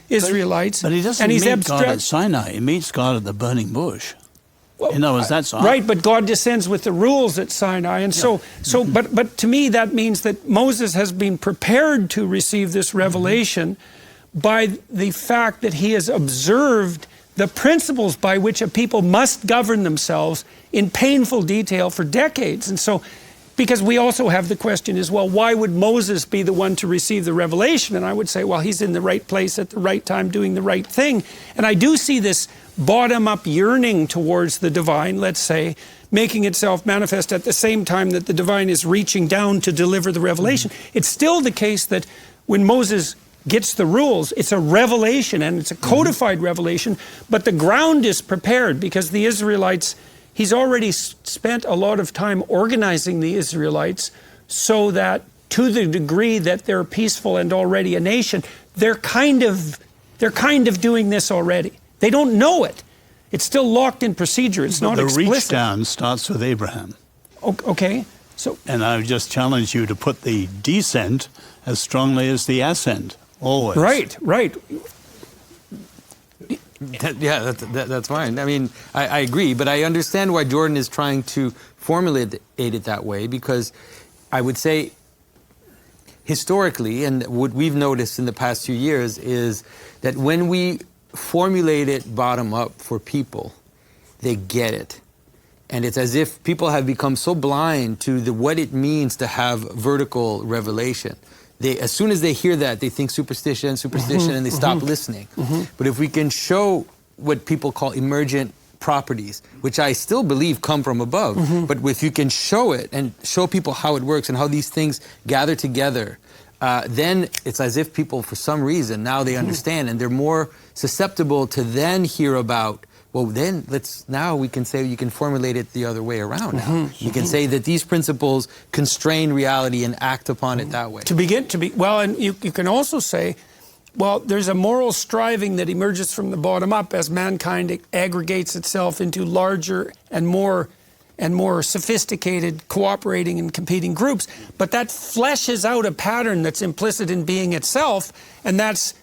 Israelites. But he doesn't meet God at Sinai. He meets God at the burning bush. Well, in other words, that's right. But God descends with the rules at Sinai, and but to me that means that Moses has been prepared to receive this revelation by the fact that he has observed the principles by which a people must govern themselves in painful detail for decades. And so, because we also have the question as well, why would Moses be the one to receive the revelation? And I would say, well, he's in the right place at the right time doing the right thing. And I do see this bottom-up yearning towards the divine, let's say, making itself manifest at the same time that the divine is reaching down to deliver the revelation. It's still the case that when Moses gets the rules, it's a revelation, and it's a codified revelation, but the ground is prepared because the Israelites, he's already spent a lot of time organizing the Israelites so that to the degree that they're peaceful and already a nation, they're kind of doing this already. They don't know it. It's still locked in procedure. It's not explicit. The reach down starts with Abraham. Okay. So, and I would just challenge you to put the descent as strongly as the ascent, always. Right. That's fine. I mean, I agree, but I understand why Jordan is trying to formulate it that way, because I would say historically, and what we've noticed in the past few years, is that when we formulate it bottom up for people, they get it. And it's as if people have become so blind to what it means to have vertical revelation. As soon as they hear that, they think superstition, and they stop listening. But if we can show what people call emergent properties, which I still believe come from above, but if you can show it and show people how it works and how these things gather together, then it's as if people, for some reason, now they understand, and they're more susceptible to then hear about, well, then now we can say you can formulate it the other way around now. You can say that these principles constrain reality and act upon it that way. Well, and you can also say, well, there's a moral striving that emerges from the bottom up as mankind aggregates itself into larger and more sophisticated cooperating and competing groups. But that fleshes out a pattern that's implicit in being itself, and that's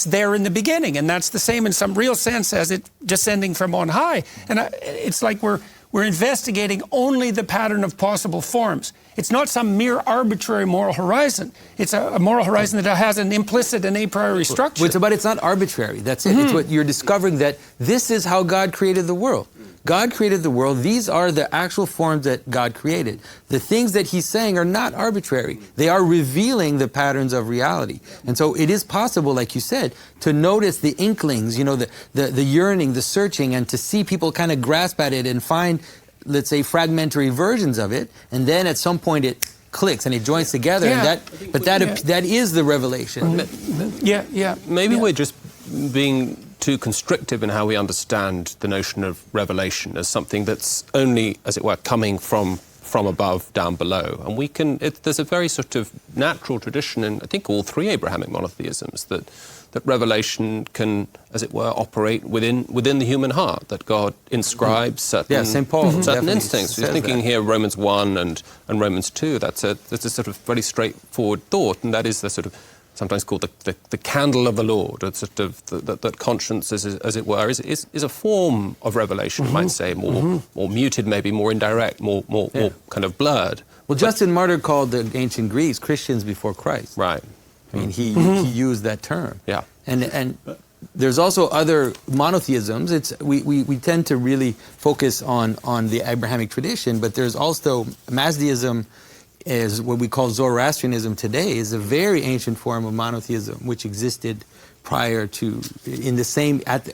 there in the beginning, and that's the same in some real sense as it descending from on high. And it's like we're investigating only the pattern of possible forms. It's not some mere arbitrary moral horizon. It's a moral horizon that has an implicit and a priori structure. But it's not arbitrary. That's it. It's what you're discovering, that this is how God created the world. God created the world. These are the actual forms that God created. The things that he's saying are not arbitrary. They are revealing the patterns of reality. And so it is possible, like you said, to notice the inklings, the yearning, the searching, and to see people kind of grasp at it and find, let's say, fragmentary versions of it. And then at some point it clicks and it joins together. Yeah. And that is the revelation. Maybe we're just being too constrictive in how we understand the notion of revelation as something that's only, as it were, coming from above down below. And there's a very sort of natural tradition in, I think, all three Abrahamic monotheisms that revelation can, as it were, operate within the human heart, that God inscribes certain, St. Paul certain instincts. You're thinking here Romans 1 and Romans 2. That's a sort of very straightforward thought, and that is the sort of sometimes called the candle of the Lord, or sort of that conscience, as it were, is a form of revelation, you might say, more muted, maybe more indirect, more kind of blurred. Well, Justin Martyr called the ancient Greeks Christians before Christ. Right. I mean, he used that term. Yeah. And there's also other monotheisms. We tend to really focus on the Abrahamic tradition, but there's also Mazdaism, is what we call Zoroastrianism today, is a very ancient form of monotheism which existed prior to,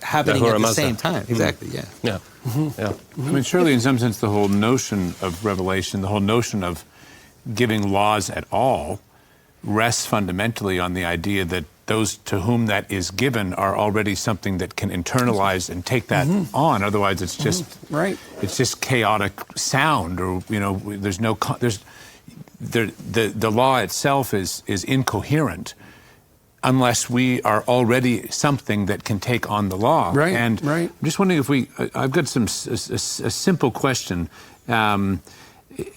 happening at the same time. Exactly, yeah. I mean, surely in some sense the whole notion of revelation, the whole notion of giving laws at all rests fundamentally on the idea that those to whom that is given are already something that can internalize and take that on. Otherwise, it's just it's just chaotic sound, or the law itself is incoherent unless we are already something that can take on the law. I'm just wondering if I've got a simple question.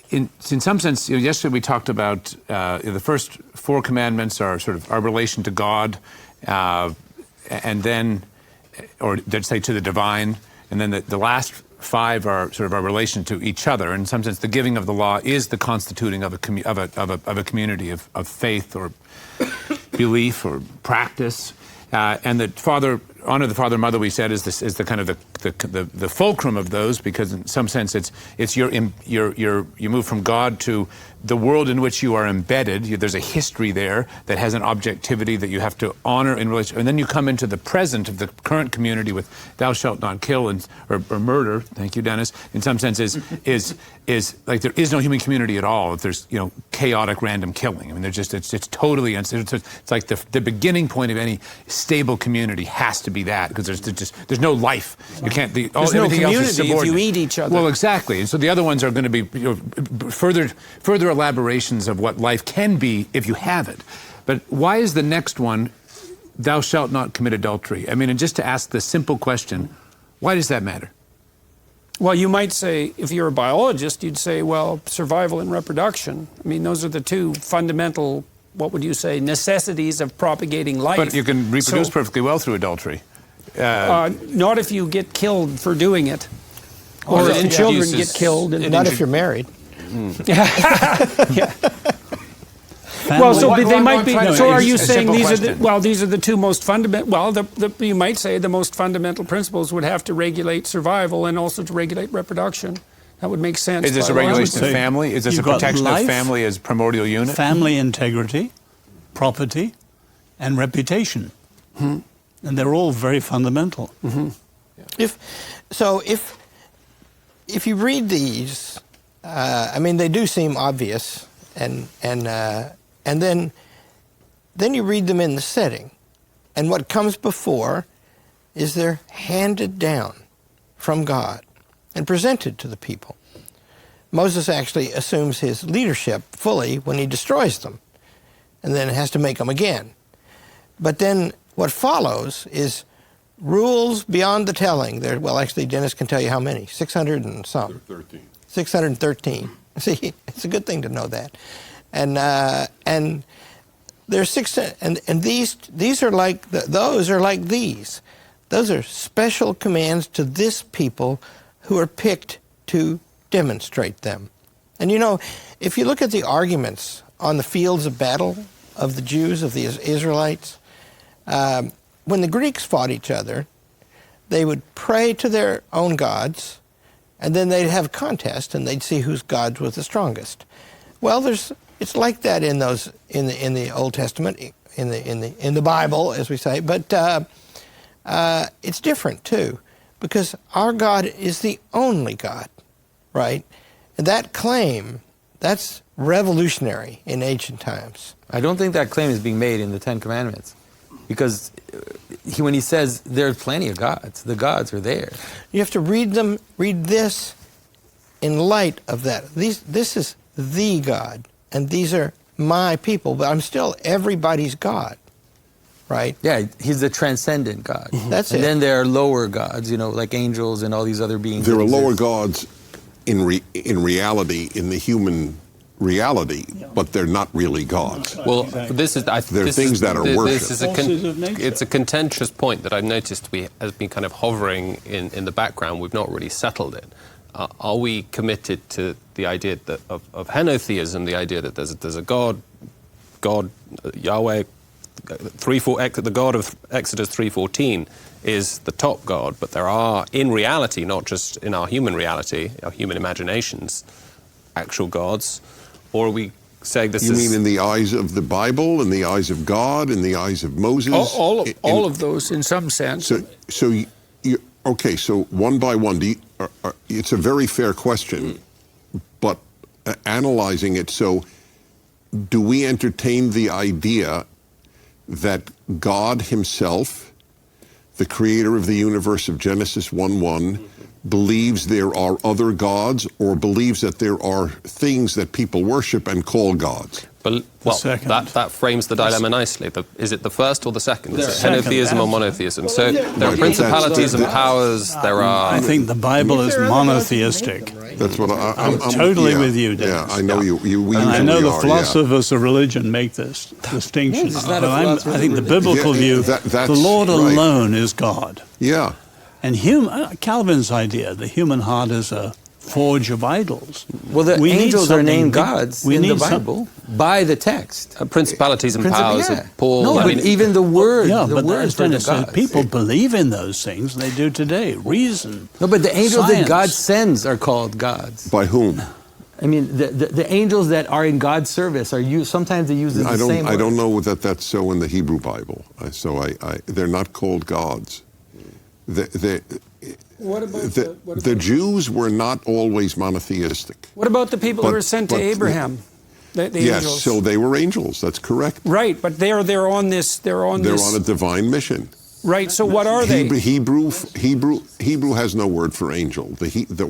In some sense, yesterday we talked about the first four commandments are sort of our relation to God, and then, or let's say to the divine, and then the last 5 are sort of our relation to each other. In some sense, the giving of the law is the constituting of a community of faith or belief or practice. And the father, honor the father and mother, we said, is the kind of the fulcrum of those, because in some sense you move from God to the world in which you are embedded. There's a history there that has an objectivity that you have to honor in relation, and then you come into the present of the current community with "Thou shalt not kill" or murder. Thank you, Dennis. In some sense, is like there is no human community at all if there's chaotic random killing. I mean, there's just it's totally it's like the beginning point of any stable community has to be that, because there's no life. You can't. There's no community if you eat each other. Well, exactly. And so the other ones are going to be further elaborations of what life can be if you have it. But why is the next one, "Thou shalt not commit adultery"? I mean, and just to ask the simple question, why does that matter? Well, you might say, if you're a biologist, you'd say, well, survival and reproduction. I mean, those are the 2 fundamental, what would you say, necessities of propagating life. But you can reproduce perfectly well through adultery. Not if you get killed for doing it. Or if the children get killed. Not if you're married. Yeah. Well, so they might be. So are you saying these are the 2 most fundamental? Well, you might say the most fundamental principles would have to regulate survival and also to regulate reproduction. That would make sense. Is this a regulation of family? Is this a protection of family as primordial unit? Family integrity, property, and reputation. Mm-hmm. And they're all very fundamental. Mm-hmm. If you read these, I mean, they do seem obvious, and then you read them in the setting, and what comes before is they're handed down from God and presented to the people. Moses actually assumes his leadership fully when he destroys them, and then has to make them again. But then what follows is rules beyond the telling. Well, actually, Dennis can tell you how many. 600 and some. 613. See, it's a good thing to know that. And there's 6, and these are like those are like these. Those are special commands to this people who are picked to demonstrate them. And if you look at the arguments on the fields of battle of the Jews, of the Israelites, when the Greeks fought each other, they would pray to their own gods, and then they'd have a contest, and they'd see whose gods was the strongest. Well, it's like that in the Old Testament, in the Bible, as we say, but it's different too, because our God is the only God, right? And that claim, that's revolutionary in ancient times. I don't think that claim is being made in the 10 Commandments, because when he says there are plenty of gods, the gods are there. You have to read this in light of that. This is the God, and these are my people, but I'm still everybody's God, right? Yeah, he's the transcendent God. That's it. And then there are lower gods, like angels and all these other beings. There are lower gods in reality, in the human reality, but they're not really gods. Well, this is they're things that are worshipped. It's a contentious point that I've noticed has been kind of hovering in the background. We've not really settled it. Are we committed to the idea of henotheism, the idea that there's a God, Yahweh, the God of Exodus 3:14 is the top God, but there are, in reality, not just in our human reality, our human imaginations, actual gods? Or are we saying this is... You mean in the eyes of the Bible, in the eyes of God, in the eyes of Moses? All of those, in some sense. Okay, so one by one, it's a very fair question, but analyzing it, so do we entertain the idea that God himself, the creator of the universe of Genesis 1:1, believes there are other gods, or believes that there are things that people worship and call gods? Well, second. that frames the dilemma nicely. Is it the first or the second? Is it second. henotheism or monotheism? So there are principalities and powers. There are. I think the Bible is monotheistic. That's what I'm totally with you, Dennis. Yeah, I know you. We And I usually know the are, philosophers of religion make this distinction. Yes, it's not a But philosopher I think the of biblical religion. view, That's the Lord right. alone is God. Yeah. And Calvin's idea, the human heart is a forge of idols. Well, the We need angels are something named big- gods we in the need some- Bible by the text. Principalities and powers. Yeah. Paul. No, I but mean, even the word, Yeah, the but word as for the Dennis said, gods. people believe in those things. They do today. Reason. No, but the angels that Science. God sends are called gods. By whom? I mean, the angels that are in God's service are used. Sometimes they use the same word. I don't know that that's so in the Hebrew Bible. They're not called gods. What about The Jews were not always monotheistic. what about the people who But- were sent to but- Abraham? The Yes, angels. so they were angels. That's correct. Right, but they're on this. They're on They're this. on a divine mission. Right. So what are they? Hebrew has no word for angel.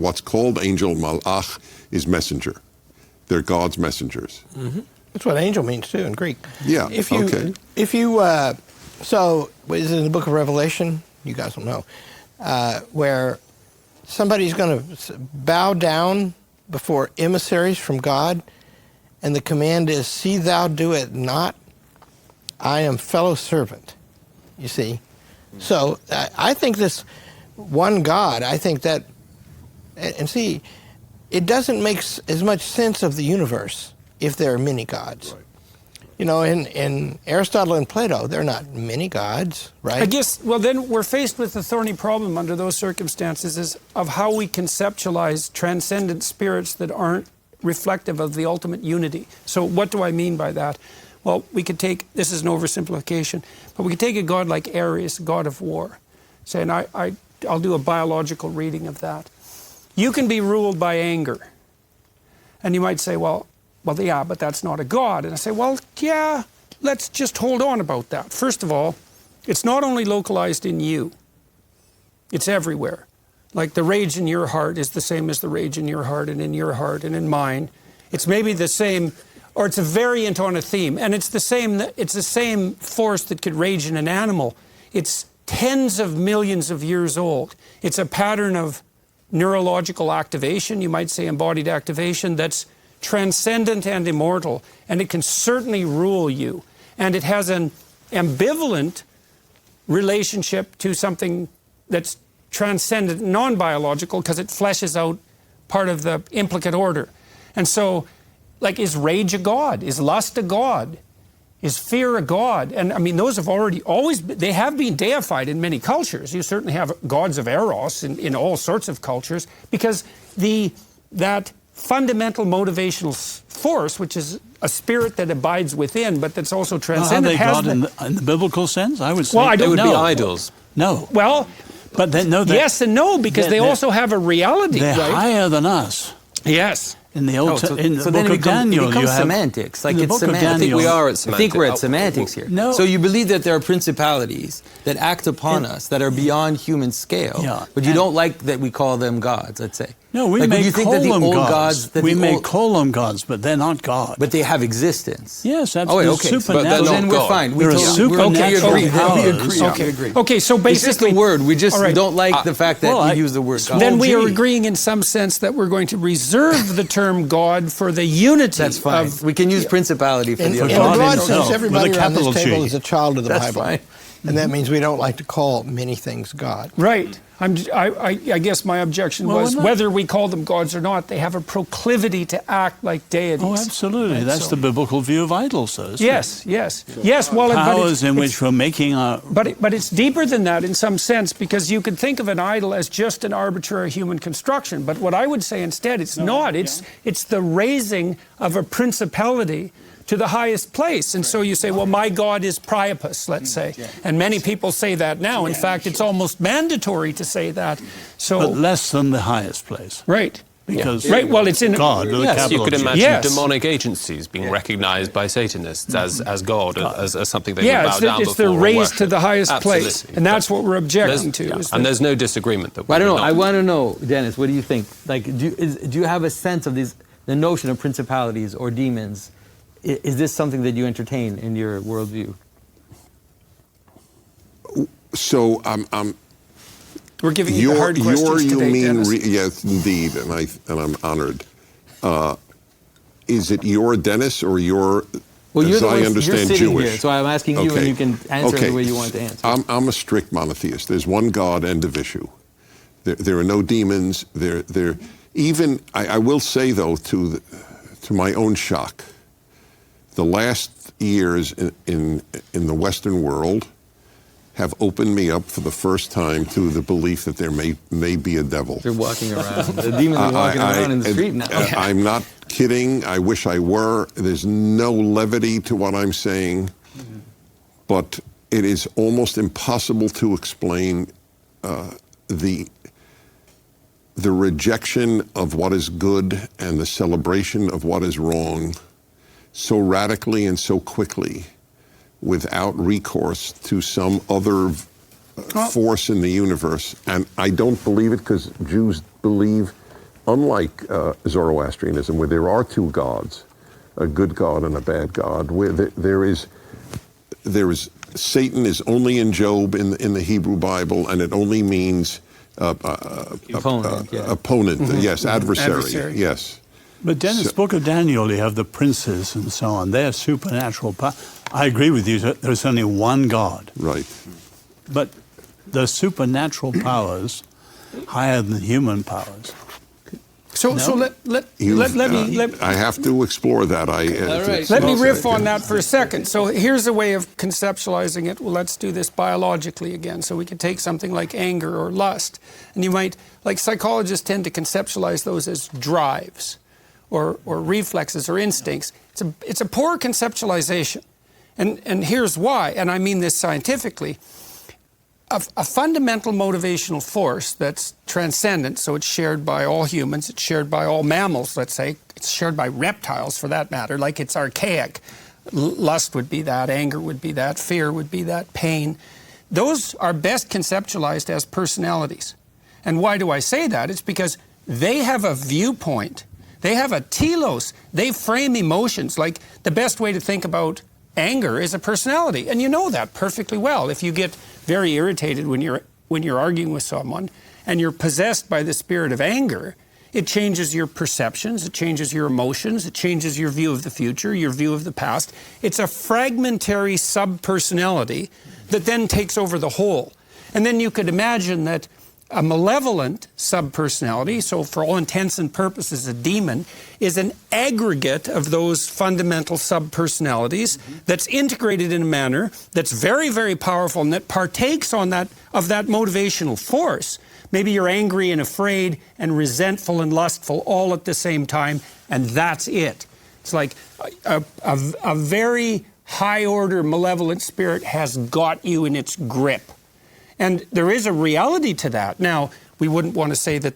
What's called angel, malach, is messenger. They're God's messengers. That's what angel means too in Greek. Yeah, Okay. So is it in the book of Revelation? You guys will know. Where somebody's going to bow down before emissaries from God, and the command is, "See thou do it not. I am fellow servant." You see? So I think this one God, I think that, and see, it doesn't make as much sense of the universe if there are many gods. Right. You know, in Aristotle and Plato, they're not many gods, right? I guess, well, then we're faced with the thorny problem under those circumstances is of how we conceptualize transcendent spirits that aren't reflective of the ultimate unity. So what do I mean by that? Well, we could take, this is an oversimplification, but we could take a god like Ares, god of war, say, and I'll do a biological reading of that. You can be ruled by anger. And you might say, well, yeah, but that's not a god. And I say, well, yeah, let's just hold on about that. First of all, it's not only localized in you, it's everywhere. Like the rage in your heart is the same as the rage in your heart and in mine. It's maybe the same, or it's a variant on a theme, and it's the same force that could rage in an animal. It's tens of millions of years old. It's a pattern of neurological activation, you might say embodied activation, that's transcendent and immortal, and it can certainly rule you. And it has an ambivalent relationship to something that's transcendent, non-biological, because it fleshes out part of the implicate order. And so, like, is rage a god? Is lust a god? Is fear a god? And I mean, those have they have been deified in many cultures. You certainly have gods of Eros in all sorts of cultures, because that fundamental motivational force, which is a spirit that abides within, but that's also transcendent. Are they God in the biblical sense? I would say. Well, I don't they would know. be idols. No. Well, But then, no, yes and no, because they also have a reality, they're right? higher than us. Yes. In the Old in the so book then of Daniel, it becomes you have semantics. Like in the it's book of semantics. Daniel, I think we are at I semantics. think we're at semantics here. No. So you believe that there are principalities that act upon us that are beyond human scale, Yeah. but you don't like that we call them gods, let's say. No, we like, may you think call that the them old gods. that We the may old- call them gods, but they're not God. but they have existence. Yes, Oh, absolutely. wait, okay. But Supernatural. they're not Then we're God. fine. There are we supernatural agree. powers. We agree. Okay, so It's basically... just a word. We just All right. don't like the fact that well, we use the word God. Then we are Gee. agreeing in some sense that we're going to reserve the term God for the unity That's fine. of... We can use principality for In the a other. God broad himself, sense, everybody with a around this capital table G. is a child of the That's Bible. fine. And that means we don't like to call many things God. Right. I guess my objection Well, was we're not- whether we call them gods or not, they have a proclivity to act like deities. Oh, absolutely. Right, That's so- the biblical view of idols, though. isn't it? Yes. Well, Powers in which we're making our... But it's deeper than that in some sense, because you could think of an idol as just an arbitrary human construction. But what I would say instead, it's not. It's the raising of a principality to the highest place. And so you say, well, my God is Priapus, let's say. And many people say that now. In fact, it's almost mandatory to say that. So, But less than the highest place. right. Because Right, well, it's in... God with a Yes, capital you could G. imagine Yes. demonic agencies being recognized by Satanists as God, as something they would Yeah, bow down it's the before or raised to worship. the highest place. Absolutely. And that's what we're objecting There's- to. yeah. is And that- there's no disagreement that Well, I don't know. would I not- want to know, Dennis, what do you think? Like, do you have a sense of the notion of principalities or demons Is this something that you entertain in your worldview? So We're giving you the hard questions you today, mean Dennis. yes, indeed, and I'm honored. Is it your Dennis or your? Well, you're as the I one, understand you're sitting Jewish. here, so I'm asking you, and you can answer it the way you want to answer. I'm a strict monotheist. There's one God, end of issue. There are no demons. Even I will say though, to my own shock, the last years in the Western world have opened me up for the first time to the belief that there may be a devil. They're walking around. The demons are walking around in the street now. I'm not kidding. I wish I were. There's no levity to what I'm saying, but it is almost impossible to explain the rejection of what is good and the celebration of what is wrong so radically and so quickly without recourse to some other force in the universe. And I don't believe it because Jews believe, unlike Zoroastrianism, where there are two gods, a good God and a bad God, where there is Satan is only in Job in the Hebrew Bible, and it only means Opponent, yeah. opponent, yes, adversary, yes. But Dennis, Book of Daniel, you have the princes and so on. They're supernatural power. I agree with you. There's only one God. Right. But the supernatural powers higher than human powers. So let me I have to explore that. let me riff on that for a second. So here's a way of conceptualizing it. Well, let's do this biologically again. So we could take something like anger or lust, and you might, like psychologists tend to conceptualize those as drives, or reflexes or instincts. It's a poor conceptualization, and here's why. And I mean this scientifically. A fundamental motivational force that's transcendent, so it's shared by all humans, it's shared by all mammals, let's say, it's shared by reptiles for that matter, like it's archaic. Lust would be that, anger would be that, fear would be that, pain. Those are best conceptualized as personalities. And why do I say that? It's because they have a viewpoint. They have a telos. They frame emotions. Like the best way to think about anger is a personality, and you know that perfectly well. If you get very irritated when you're arguing with someone and you're possessed by the spirit of anger, it changes your perceptions, it changes your emotions, it changes your view of the future, your view of the past. It's a fragmentary sub-personality that then takes over the whole. And then you could imagine that a malevolent sub-personality, so for all intents and purposes a demon, is an aggregate of those fundamental sub-personalities that's integrated in a manner that's very, very powerful and that partakes of that motivational force. Maybe you're angry and afraid and resentful and lustful all at the same time, and that's it. It's like a very high-order malevolent spirit has got you in its grip. And there is a reality to that. Now, we wouldn't want to say that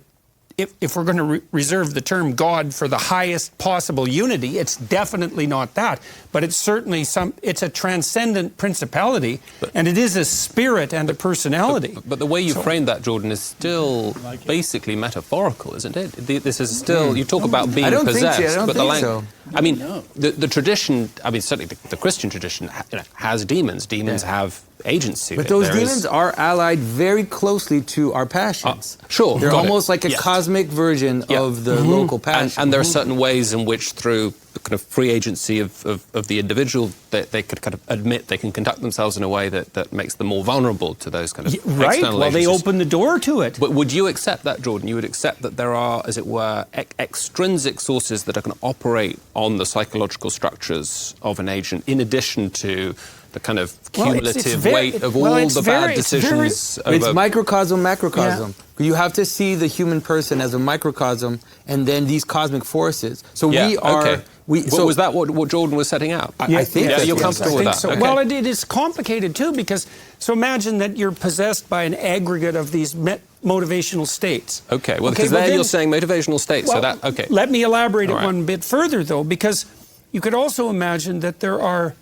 if we're going to reserve the term God for the highest possible unity, it's definitely not that. But it's certainly it's a transcendent principality, and it is a spirit and a personality. But the way you frame that, Jordan, is still basically metaphorical, isn't it? This is still, you talk about being possessed. I don't think so. I mean, the tradition, I mean, certainly the Christian tradition has demons. Demons have agency. But those demons are allied very closely to our passions. Sure. They're almost like a cosmic version of the local passion. And there are certain ways in which, through the kind of free agency of the individual, they could kind of admit they can conduct themselves in a way that makes them more vulnerable to those kind of right. external Well, they agencies. open the door to it. But would you accept that, Jordan? You would accept that there are, as it were, extrinsic sources that are going to operate on the psychological structures of an agent, in addition to the kind of cumulative weight of all the bad decisions. It's microcosm, macrocosm. Yeah. You have to see the human person as a microcosm, and then these cosmic forces. So we are. Okay. Was that what Jordan was setting out? I think you're comfortable with that. So. Okay. Well, it is complicated too, because so imagine that you're possessed by an aggregate of these motivational states. Okay. Well, because there you're saying motivational states. Well, so that okay. Let me elaborate it one bit further, though, because you could also imagine that there are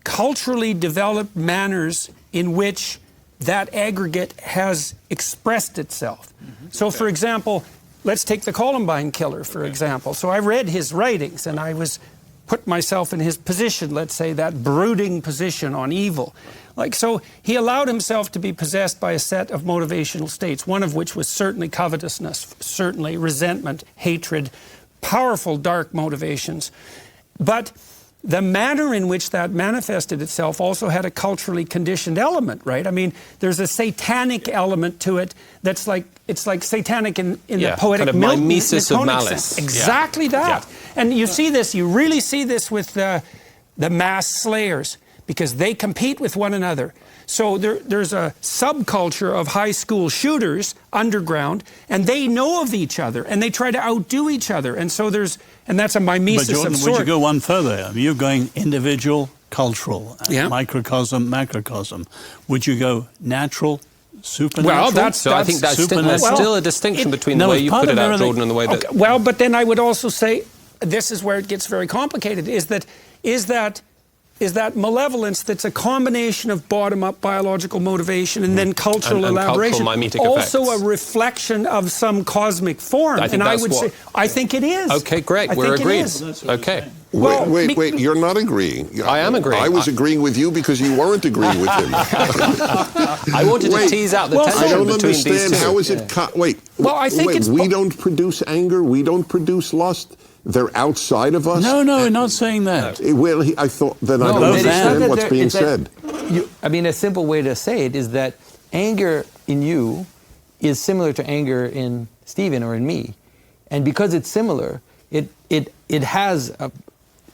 culturally developed manners in which that aggregate has expressed itself. So, for example, let's take the Columbine killer, for example. So I read his writings, and I was put myself in his position, let's say, that brooding position on evil. Like, so he allowed himself to be possessed by a set of motivational states, one of which was certainly covetousness, certainly resentment, hatred, powerful dark motivations. But the manner in which that manifested itself also had a culturally conditioned element, right? I mean, there's a satanic element to it that's like, it's like satanic in the poetic kind of mimesis of malice. sense. Exactly that. And you see this, you really see this with the mass slayers, because they compete with one another. So there's a subculture of high school shooters underground, and they know of each other, and they try to outdo each other. And so and that's a mimesis But Jordan, of would sorts. you go one further? I mean, you're going individual, cultural, Yeah. microcosm, macrocosm. Would you go natural, supernatural? Well, that's So I think that's supernatural. still a distinction between the No, way it's you part put of it out, everything. Jordan, and the way that... Okay, well, but then I would also say, this is where it gets very complicated, is that malevolence that's a combination of bottom-up biological motivation and then cultural And elaboration, cultural mimetic also effects. a reflection of some cosmic form. I think and I that's would what- say, I think it is. Okay, great. I We're think it agreed. is. Okay. Well, Wait, you're not agreeing. I am agreeing. I was agreeing with you because you weren't agreeing with him. I wanted to Wait. tease out the Well, tension I don't between these understand. two. How is it... Wait. Well, I think it's we don't produce anger. We don't produce lust. They're outside of us. No, we're not saying that. Well, I thought... Then I don't but it's understand not what's being said. I mean, a simple way to say it is that anger in you is similar to anger in Stephen or in me, and because it's similar,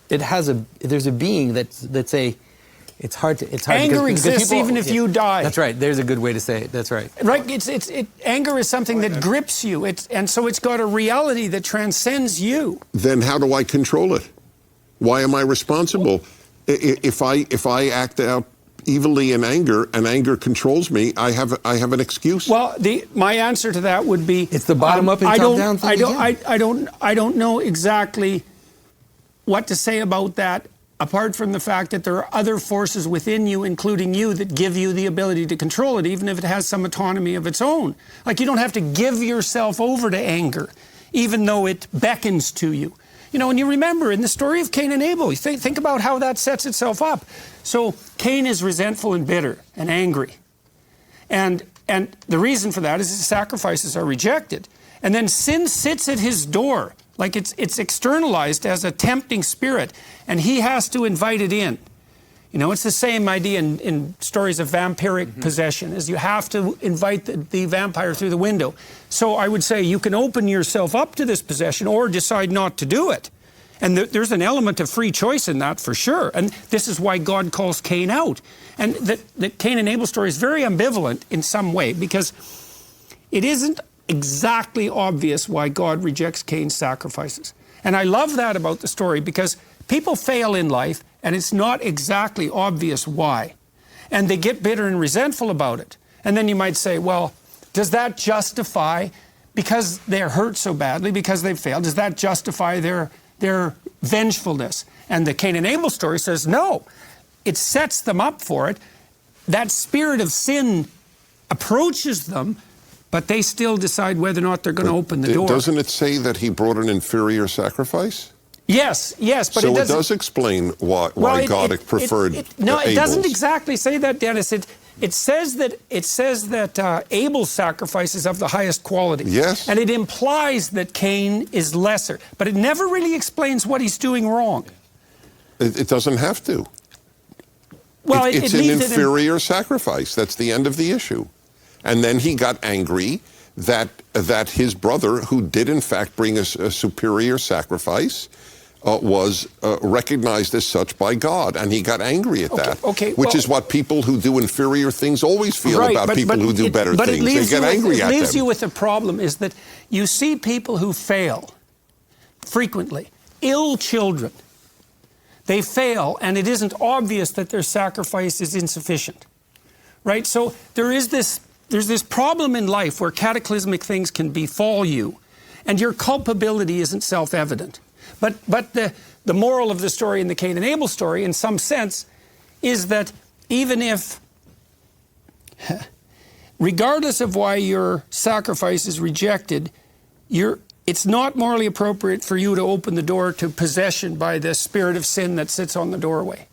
there's a being that's a. It's hard to. Anger because exists even if you die. That's right. There's a good way to say it. That's right. Right, anger is something that grips you, and so it's got a reality that transcends you. Then how do I control it? Why am I responsible? If I act out evilly in anger and anger controls me, I have an excuse. Well, my answer to that would be It's the bottom up and top down thing I don't know exactly what to say about that, apart from the fact that there are other forces within you, including you, that give you the ability to control it, even if it has some autonomy of its own. Like, you don't have to give yourself over to anger, even though it beckons to you. You know, and you remember in the story of Cain and Abel, you think about how that sets itself up. So Cain is resentful and bitter and angry. And the reason for that is his sacrifices are rejected. And then sin sits at his door, like it's externalized as a tempting spirit, and he has to invite it in. You know, it's the same idea in stories of vampiric possession, is you have to invite the vampire through the window. So I would say you can open yourself up to this possession or decide not to do it. And there's an element of free choice in that for sure. And this is why God calls Cain out. And the Cain and Abel story is very ambivalent in some way, because it isn't exactly obvious why God rejects Cain's sacrifices. And I love that about the story, because people fail in life and it's not exactly obvious why. And they get bitter and resentful about it. And then you might say, well, does that justify, because they're hurt so badly, because they've failed, does that justify their vengefulness? And the Cain and Abel story says no. It sets them up for it. That spirit of sin approaches them, but they still decide whether or not they're going to open the door. Doesn't it say that he brought an inferior sacrifice? Yes, but so it does explain why God preferred no, it doesn't Abel's. exactly say that, Dennis. It says that Abel's sacrifice is of the highest quality. Yes. And it implies that Cain is lesser, but it never really explains what he's doing wrong. It doesn't have to. Well, it's it an leaves inferior sacrifice. That's the end of the issue. And then he got angry that his brother, who did in fact bring a superior sacrifice, was recognized as such by God, and he got angry at that. Which is what people who do inferior things always feel about people who do better things. They get angry at them. It leaves you with a problem, is that you see people who fail frequently, ill children. They fail, and it isn't obvious that their sacrifice is insufficient, right? So there's this problem in life where cataclysmic things can befall you, and your culpability isn't self-evident. But the moral of the story in the Cain and Abel story, in some sense, is that even if, regardless of why your sacrifice is rejected, it's not morally appropriate for you to open the door to possession by the spirit of sin that sits on the doorway.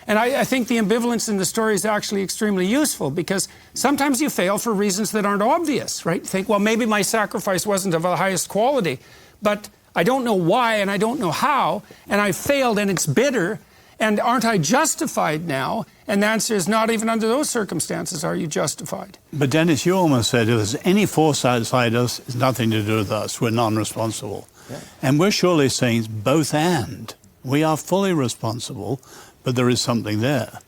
And I think the ambivalence in the story is actually extremely useful, because sometimes you fail for reasons that aren't obvious, right? Think, well, maybe my sacrifice wasn't of the highest quality, but I don't know why and I don't know how, and I failed and it's bitter, and aren't I justified now? And the answer is, not even under those circumstances are you justified. But Dennis, you almost said if there's any force outside us, it's nothing to do with us. We're non-responsible. Yeah. And we're surely saying it's both and. We are fully responsible, but there is something there.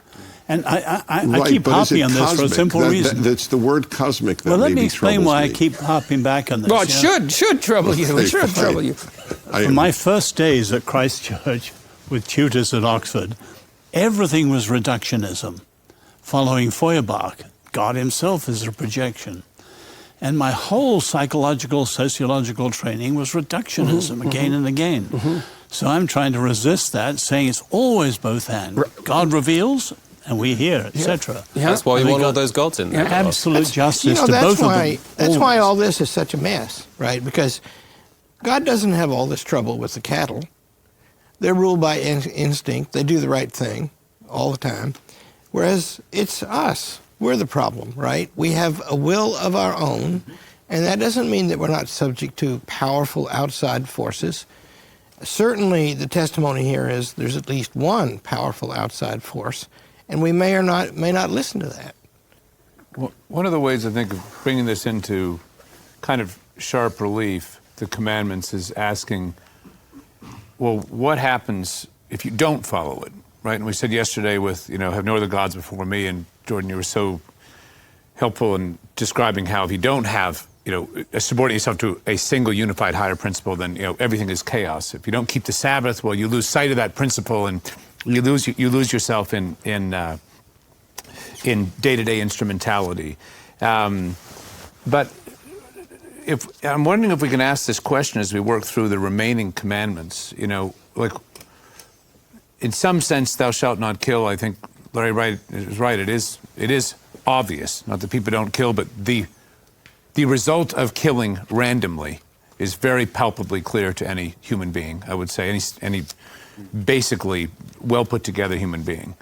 And I keep harping on this for a simple reason. That's the word cosmic that well, let me explain why I keep harping back on this. Well, it should trouble you. It should trouble you. From my first days at Christ Church with tutors at Oxford, everything was reductionism. Following Feuerbach, God himself is a projection. And my whole psychological, sociological training was reductionism again and again. So I'm trying to resist that, saying it's always both and. God reveals, and we hear, etc. Yeah. That's why you want all those gods in there. Absolute justice to both of them. That's why all this is such a mess, right? Because God doesn't have all this trouble with the cattle. They're ruled by instinct. They do the right thing all the time. Whereas it's us. We're the problem, right? We have a will of our own, and that doesn't mean that we're not subject to powerful outside forces. Certainly, the testimony here is there's at least one powerful outside force, and we may not listen to that. Well, one of the ways I think of bringing this into kind of sharp relief, the commandments, is asking, well, what happens if you don't follow it, right? And we said yesterday with, have no other gods before me, and Jordan, you were so helpful in describing how if you don't have, subordinate yourself to a single unified higher principle, then, everything is chaos. If you don't keep the Sabbath, well, you lose sight of that principle, and you lose yourself in day-to-day instrumentality. But I'm wondering if we can ask this question as we work through the remaining commandments. Like, in some sense, thou shalt not kill. I think Larry is right. It is obvious, not that people don't kill, but the result of killing randomly is very palpably clear to any human being. I would say any basically well put together human being.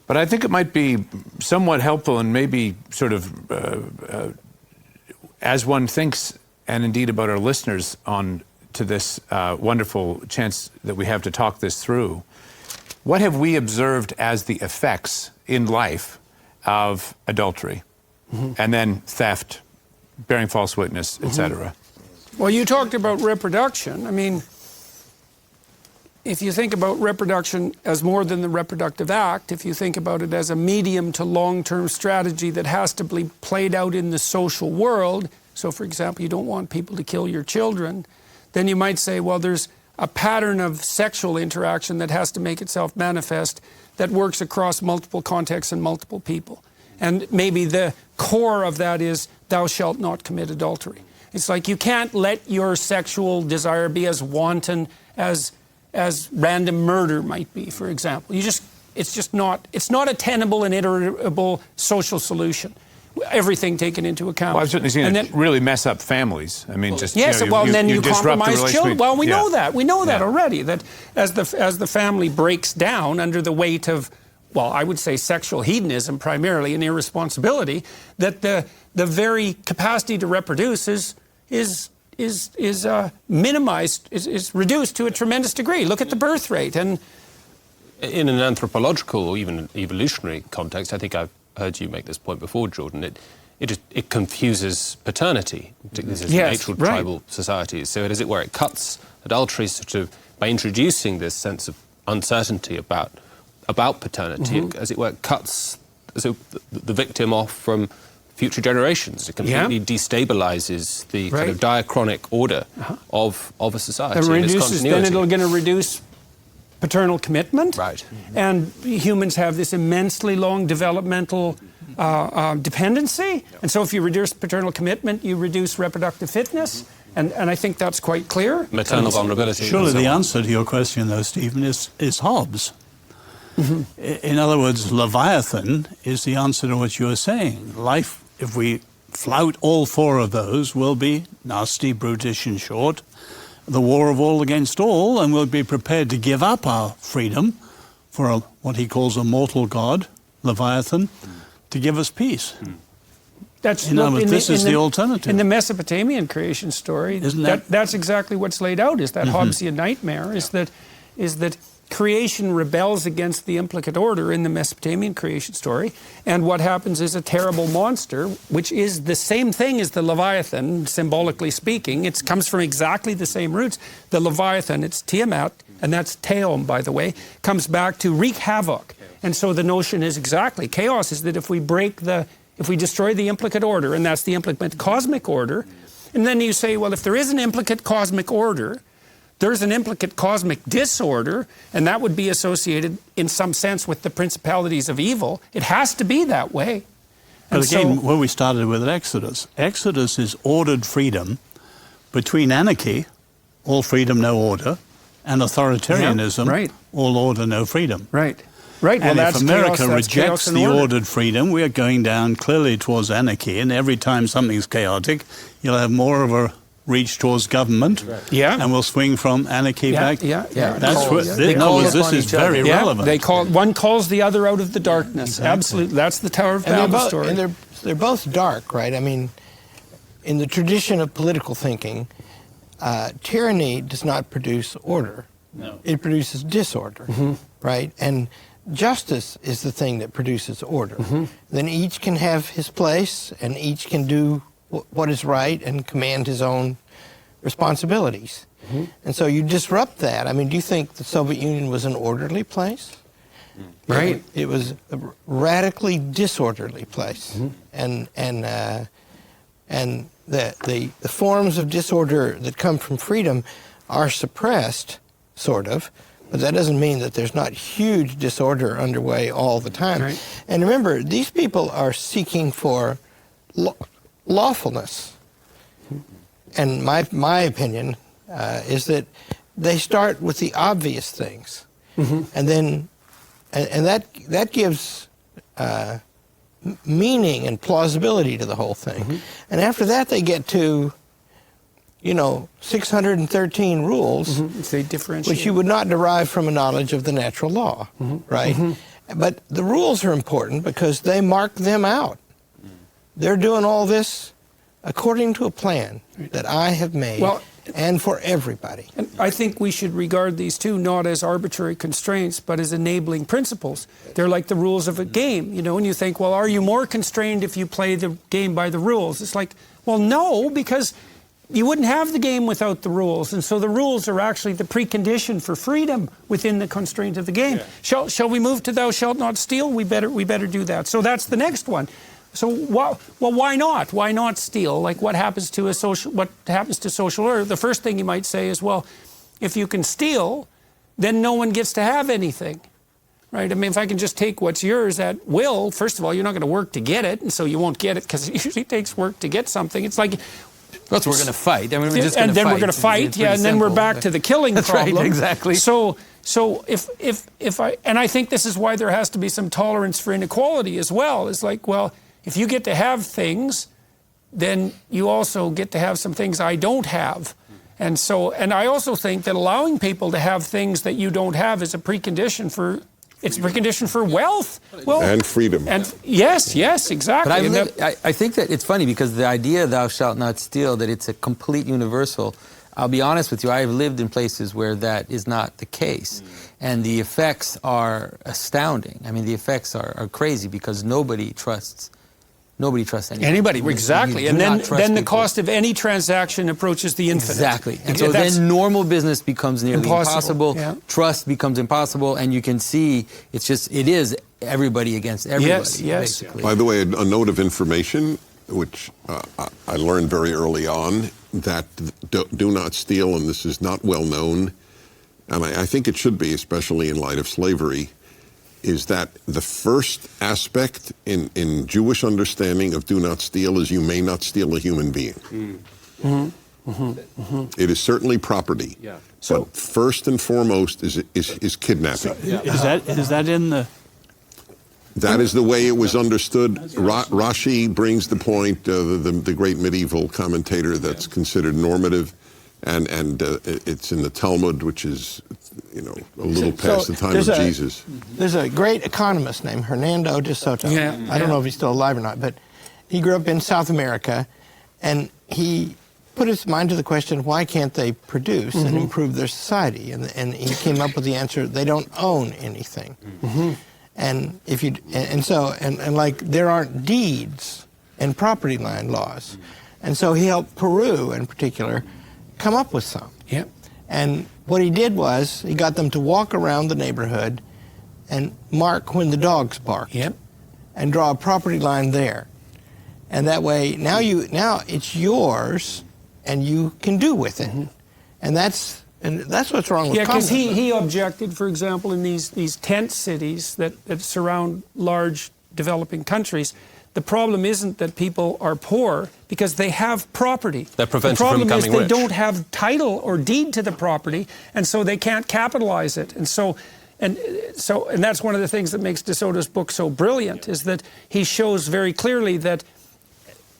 But I think it might be somewhat helpful, and maybe sort of as one thinks, and indeed about our listeners, on to this wonderful chance that we have to talk this through. What have we observed as the effects in life of adultery, and then theft, bearing false witness, etc.? Well, you talked about reproduction. I mean, if you think about reproduction as more than the reproductive act, if you think about it as a medium to long-term strategy that has to be played out in the social world, so for example, you don't want people to kill your children, then you might say, well, there's a pattern of sexual interaction that has to make itself manifest that works across multiple contexts and multiple people. And maybe the core of that is, thou shalt not commit adultery. It's like you can't let your sexual desire be as wanton as random murder might be, for example. It's not a tenable and iterable social solution. Everything taken into account. Well, I've certainly seen it really mess up families. I mean, just yes. Then you compromise children. Well, we know that. We know that already. That as the family breaks down under the weight of, well, I would say sexual hedonism primarily and irresponsibility, that the very capacity to reproduce is minimized, is reduced to a tremendous degree. Look at the birth rate. And in an anthropological or even an evolutionary context, I think I've heard you make this point before, Jordan. It confuses paternity. This is natural tribal societies. So as it were, it cuts adultery sort of by introducing this sense of uncertainty about paternity. As it were, it cuts the victim off from future generations. It completely destabilizes the kind of diachronic order of a society. Then it's going to reduce paternal commitment. Right. And humans have this immensely long developmental dependency. And so if you reduce paternal commitment, you reduce reproductive fitness. And I think that's quite clear. Maternal vulnerability. Surely the answer to your question, though, Stephen, is Hobbes. In other words, Leviathan is the answer to what you are saying. Life, if we flout all four of those will be nasty, brutish, and short, the war of all against all, and we'll be prepared to give up our freedom for what he calls a mortal god, Leviathan, to give us peace. That's this is the alternative. In the Mesopotamian creation story, that's exactly what's laid out, is that Hobbesian nightmare, is that creation rebels against the implicate order in the Mesopotamian creation story, and what happens is a terrible monster, which is the same thing as the Leviathan, symbolically speaking. It comes from exactly the same roots. The Leviathan, it's Tiamat, and that's Teom, by the way, comes back to wreak havoc. And so the notion is exactly, chaos is that if we destroy the implicate order, and that's the implicate cosmic order, and then you say, well, if there is an implicate cosmic order, there's an implicate cosmic disorder, and that would be associated in some sense with the principalities of evil. It has to be that way. But again, where we started with Exodus. Exodus is ordered freedom between anarchy, all freedom, no order, and authoritarianism, all order, no freedom. Right. And if America rejects the ordered freedom, we are going down clearly towards anarchy, and every time something's chaotic, you'll have more of a reach towards government, and we'll swing from anarchy back. That's what this is very relevant. One calls the other out of the darkness. Exactly. Absolutely, that's the Tower of Babel story. And they're both dark, right? I mean, in the tradition of political thinking, tyranny does not produce order. No. It produces disorder, right? And justice is the thing that produces order. Then each can have his place, and each can do what is right and command his own responsibilities. And so you disrupt that. I mean, do you think the Soviet Union was an orderly place? Right. It was a radically disorderly place. And the forms of disorder that come from freedom are suppressed, sort of, but that doesn't mean that there's not huge disorder underway all the time. Right. And remember, these people are seeking for lawfulness. And my opinion is that they start with the obvious things, and then that gives meaning and plausibility to the whole thing. And after that, they get to 613 rules, they differentiate, which you would not derive from a knowledge of the natural law, right? But the rules are important because they mark them out. They're doing all this according to a plan that I have made, and for everybody. And I think we should regard these two not as arbitrary constraints, but as enabling principles. They're like the rules of a game, and you think, well, are you more constrained if you play the game by the rules? It's like, well, no, because you wouldn't have the game without the rules. And so the rules are actually the precondition for freedom within the constraint of the game. Shall we move to thou shalt not steal? We better do that. So that's the next one. So why not? Why not steal? Like what happens to social order? The first thing you might say is, well, if you can steal, then no one gets to have anything. Right? I mean, if I can just take what's yours at will, first of all, you're not going to work to get it, and so you won't get it because it usually takes work to get something. It's like we're going to fight. I mean, we're just and then we're going to fight, and then we're back to the killing problem. Right, exactly. So if I think this is why there has to be some tolerance for inequality as well. It's like, well, if you get to have things, then you also get to have some things I don't have. And I also think that allowing people to have things that you don't have is a precondition for wealth. Well, and freedom. And yes, exactly. But I think that it's funny because the idea thou shalt not steal, that it's a complete universal, I'll be honest with you, I've lived in places where that is not the case. And the effects are astounding. I mean, the effects are crazy because nobody trusts anybody. Exactly. And then the cost of any transaction approaches the infinite. Exactly. And so then normal business becomes nearly impossible. Trust becomes impossible, and you can see it is everybody against everybody. Yes. Basically. By the way, a note of information, which I learned very early on, that do not steal, and this is not well known, and I think it should be, especially in light of slavery, is that the first aspect in Jewish understanding of do not steal is you may not steal a human being. It is certainly property. So first and foremost is kidnapping. Is that in the That is the way it was understood. Rashi brings the point, the great medieval commentator that's considered normative, and it's in the Talmud, which is, a little past the time of Jesus. There's a great economist named Hernando de Soto. I don't know if he's still alive or not, but he grew up in South America, and he put his mind to the question, why can't they produce and improve their society? And he came up with the answer, they don't own anything. And if you like there aren't deeds and property line laws, and so he helped Peru in particular come up with some. Yep. And what he did was he got them to walk around the neighborhood and mark when the dogs barked. Yep. And draw a property line there, and that way now it's yours, and you can do with it, and that's what's wrong with because communism. he objected, for example, in these tent cities that surround large developing countries. The problem isn't that people are poor because they have property. They're prevented from becoming rich. The problem is they don't have title or deed to the property, and so they can't capitalize it. And that's one of the things that makes De Soto's book so brilliant, is that he shows very clearly that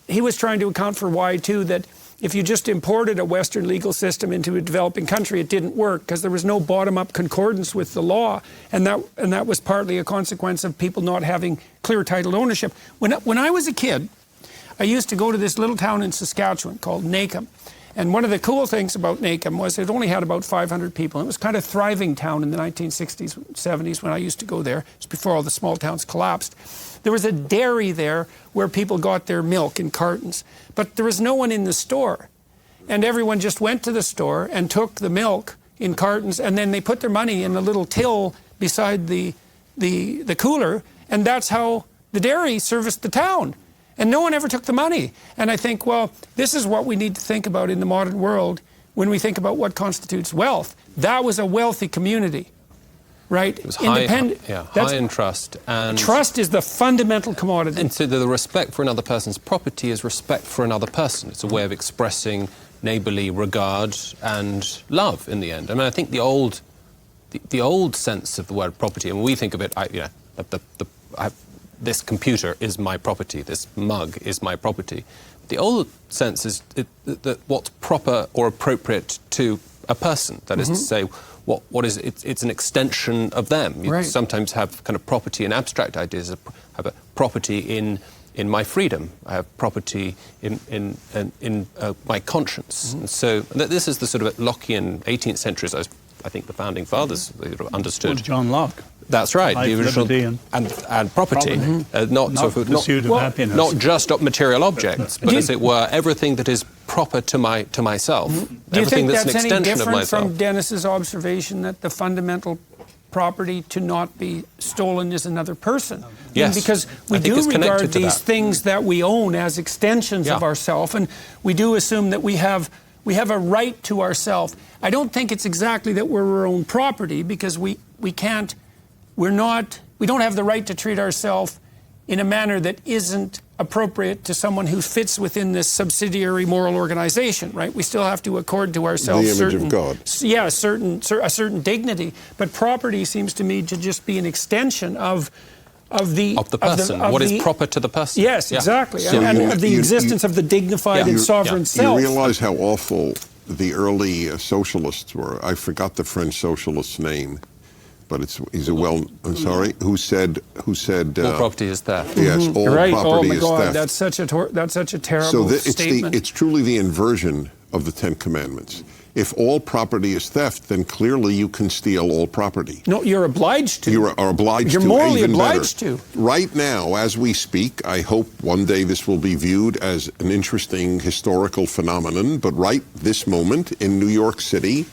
he was trying to account for why, too, that if you just imported a Western legal system into a developing country, it didn't work because there was no bottom-up concordance with the law, and that was partly a consequence of people not having clear title ownership. When I was a kid, I used to go to this little town in Saskatchewan called Nacum, and one of the cool things about Nacum was it only had about 500 people. It was kind of a thriving town in the 1960s, 70s when I used to go there. It was before all the small towns collapsed. There was a dairy there where people got their milk in cartons, but there was no one in the store. And everyone just went to the store and took the milk in cartons, and then they put their money in a little till beside the cooler, and that's how the dairy serviced the town. And no one ever took the money. And I think, well, this is what we need to think about in the modern world when we think about what constitutes wealth. That was a wealthy community, right? It was high in trust. And trust is the fundamental commodity. And so the respect for another person's property is respect for another person. It's a way of expressing neighborly regard and love in the end. I mean, I think the old sense of the word property, and when we think of it, this computer is my property, this mug is my property. The old sense is that what's proper or appropriate to a person. That is to say, what is it's an extension of them. You sometimes have kind of property in abstract ideas. I have a property in my freedom. I have property in my conscience. And so this is the sort of Lockean 18th century, as I think the founding fathers understood. Well, John Locke. That's right. Life, the original liberty, and property, not pursuit of happiness. Not just material objects, but as it were, everything that is proper to myself. Do you think that's that's an any extension different of myself. from Dennis's observation that the fundamental property to not be stolen is another person? Yes, because we do regard these things that we own as extensions of ourselves, and we do assume that we have a right to ourselves. I don't think it's exactly that we're our own property, because we don't have the right to treat ourselves in a manner that isn't appropriate to someone who fits within this subsidiary moral organization, right? We still have to accord to ourselves the image of God. Yeah, a certain dignity. But property seems to me to just be an extension of the person. What is proper to the person? Yes, exactly. So and of the existence of the dignified and sovereign self. You realize how awful the early socialists were. I forgot the French socialist's name, but he's a who said all property is theft. Yes, all property is theft. That's such a terrible statement. It's truly the inversion of the Ten Commandments. If all property is theft, then clearly you can steal all property. No, you're obliged to. You are obliged to. You're morally even obliged better. to. Right now, as we speak, I hope one day this will be viewed as an interesting historical phenomenon, but right this moment in New York City,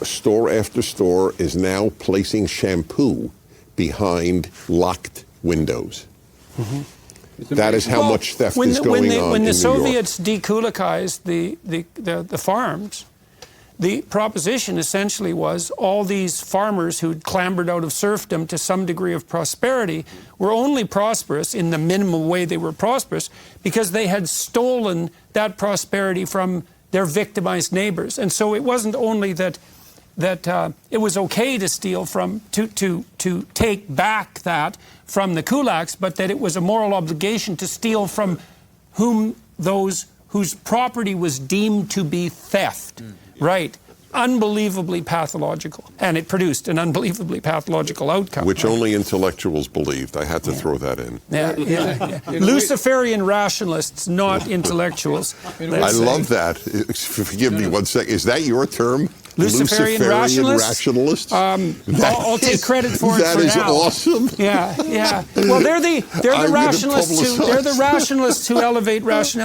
store after store is now placing shampoo behind locked windows. That is how much theft is going on when the in Soviets dekulakized the farms, the proposition essentially was all these farmers who'd clambered out of serfdom to some degree of prosperity were only prosperous in the minimum way they were prosperous because they had stolen that prosperity from their victimized neighbors. And so it wasn't only that it was okay to steal from, to take back that from the kulaks, but that it was a moral obligation to steal from those whose property was deemed to be theft. Right. Unbelievably pathological. And it produced an unbelievably pathological outcome. Which only intellectuals believed. I had to throw that in. Luciferian rationalists, not intellectuals. I love that. Forgive me one second. Is that your term? Luciferian rationalist? I'll take credit for it that for is now. awesome. Yeah. Well, they're the rationalists who elevate rationality.